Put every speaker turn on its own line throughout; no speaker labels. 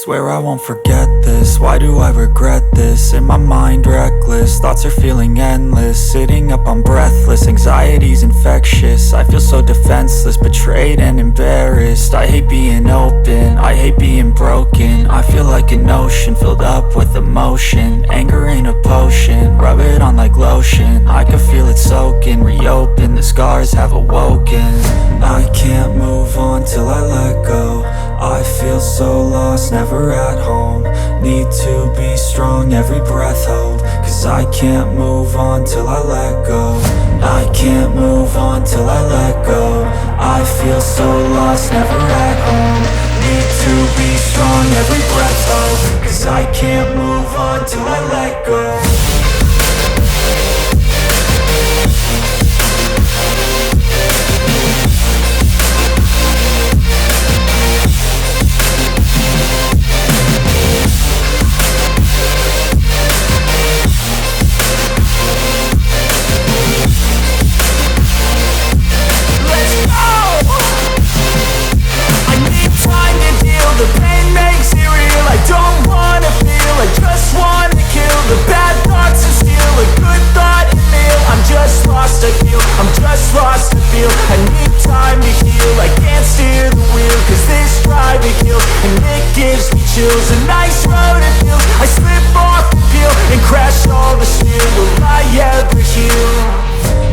Swear I won't forget this, why do I regret this? In my mind reckless, thoughts are feeling endless. Sitting up I'm breathless, anxiety's infectious. I feel so defenseless, betrayed and embarrassed. I hate being open, I hate being broken. I feel like an ocean filled up with emotion. Anger ain't a potion, rub it on like lotion. I can feel it soaking, reopen, the scars have awoken. I can't move on till I let go. I feel so lost, never at home. Need to be strong, every breath hold. Cause I can't move on till I let go. I can't move on till I let go. I feel so lost, never at home. Need to be strong, every breath hold. Cause I can't move on till I let go.
The pain makes it real, I don't wanna feel. I just wanna kill the bad thoughts and steal a good thought and meal. I'm just lost, I feel, I'm just lost, I feel. I need time to heal, I can't steer the wheel. Cause this drive it kills, and it gives me chills. A nice road it feels, I slip off the peel and crash all the steel. Will I ever heal?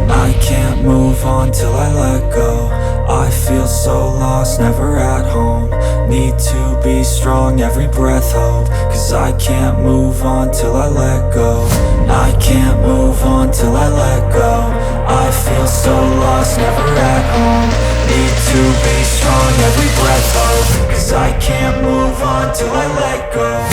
I can't move on till I let go. I feel so lost, never at home. Need to be strong, every breath hold. Cause I can't move on till I let go. I can't move on till I let go. I feel so lost, never at home. Need to be strong, every breath hold. Cause I can't move on till I let go.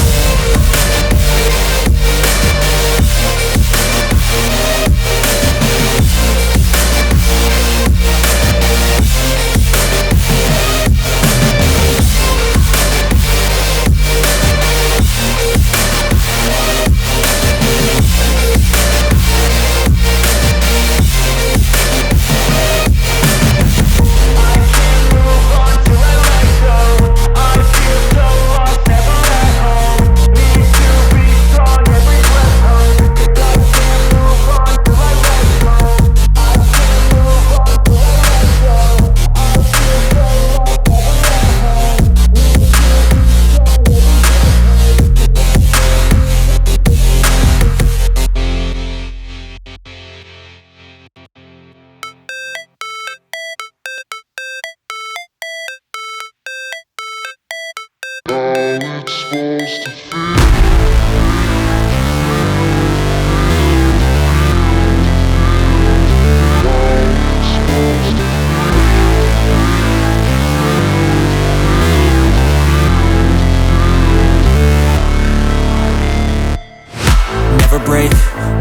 Never break,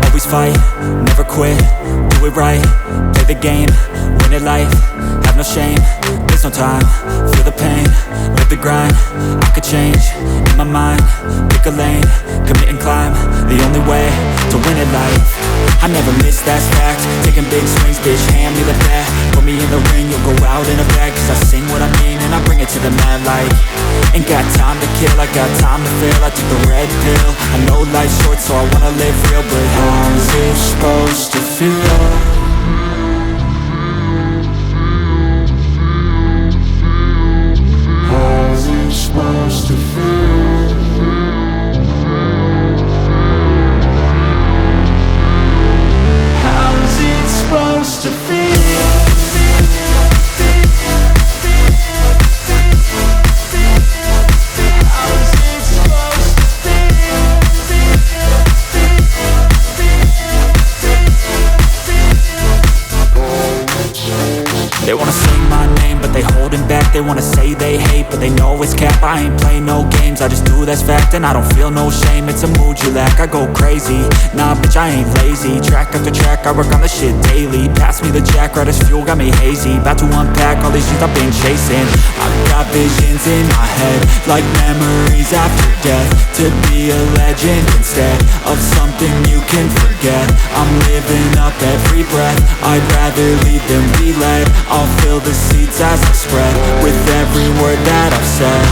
always fight, never quit, do it right, play the game, win it life, have no shame, there's no time, feel the pain, live the grind, I could change, in my mind, pick a lane, commit and climb, the only way to win it life. I never miss, that's fact, taking big swings, bitch, hand me the bat, put me in the ring, you'll go out in a bag, cause I sing what I mean and I bring it to the mad light. Ain't got time to kill, I got time to feel, I took the red pill, I know life's short so I wanna live real, but how's it supposed to feel? How's it supposed to feel? How's it supposed to feel? They wanna say my name, but they holding back. They wanna say they hate, but they know it's cap. I ain't play no games, I just do that's fact. And I don't feel no shame, it's a mood you lack. I go crazy, nah bitch I ain't lazy. Track after track, I work on the shit daily. Pass me the jack, right as fuel, got me hazy. About to unpack all these dreams I've been chasing. I've got visions in my head, like memories after death. To be a legend instead of something you can forget. I'm living up every breath, I'd rather lead than be led. I'll fill the seeds as I spread with every word that I've said.